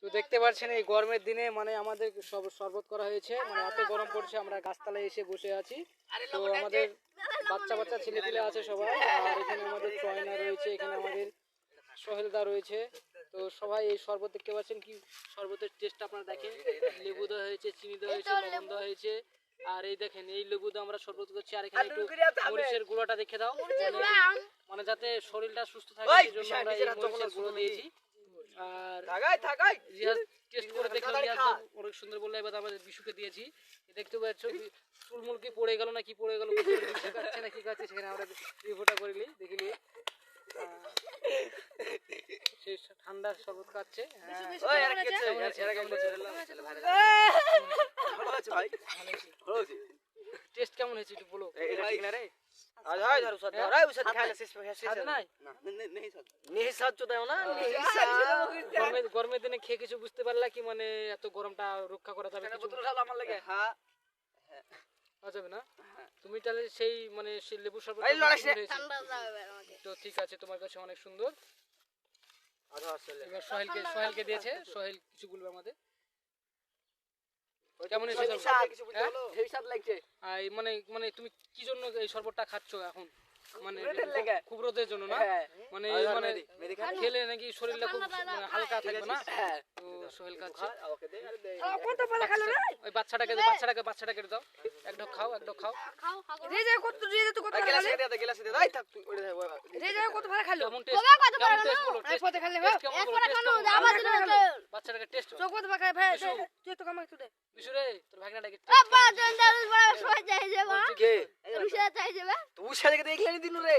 তো দেখতে পাচ্ছেন এই গরমের দিনে মানে আমাদের সব শরবত করা হয়েছে, মানে এত গরম পড়ছে, আমরা গাছতলায় এসে বসে আছি। তো আমাদের বাচ্চা বাচ্চা ছেলেপিলে আছে সবাই, আর এখানে আমাদের চয়না রয়েছে, এখানে আমাদের সোহেলদা রয়েছে। তো সবাই এই শরবত দেখতে পাচ্ছেন, কি শরবতের টেস্ট আপনারা দেখেন, লেবু দেওয়া হয়েছে, চিনি দেওয়া হয়েছে, লবণ দেওয়া হয়েছে। আর এই দেখেন এই লেবু দিয়ে আমরা শরবত করছি। আর এখানে একটু মরিচের গুঁড়োটা দেখে দাও, মানে যাতে শরীরটা সুস্থ থাকে সেই জন্য আমরা এই মরিচের গুঁড়ো দিয়েছি। আর রিয়াজ টেস্ট করে দেখলাম, রিয়াজ অনেক সুন্দর বললো। এবার আমাদের বিশুকে দিয়েছি। দেখতে পাচ্ছ চুলমুল কি পড়ে গেল না কি পড়ে গেল, খাচ্ছে না কি খাচ্ছে, সেখানে আমরা রিপোর্টটা করিলি দেখিলি। সে ঠান্ডার শরবত খাচ্ছে। টেস্ট কেমন হয়েছে একটু বলো। গরমের দিনে খেয়ে কিছু বুঝতে পারলা কি, মানে এত গরমটা রক্ষা করা যাবে যাবে না? তুমি তাহলে সেই মানে সেই লেবু শরবত তো ঠিক আছে, তোমার কাছে অনেক সুন্দর। এবার সোহেলকে দিয়েছে, সোহেল কিছু বলবে আমাদের। কেমন মানে মানে তুমি কি জন্য এই শরবতটা খাচ্ছ এখন? মানে খুব রোদের জন্য না? মানে মানে খেলে নাকি শরীরটা খুব হালকা থাকবে না? তো সোহেল খাচ্ছে। ওই বাচ্চাটাকে দাও, এক ঢোক খাও, এক ঢোক খাও। বাচ্চাটাকে টেস্ট বিশুরে তোর ভাগনাটাকে তুই সাথে দেখলে দিন রে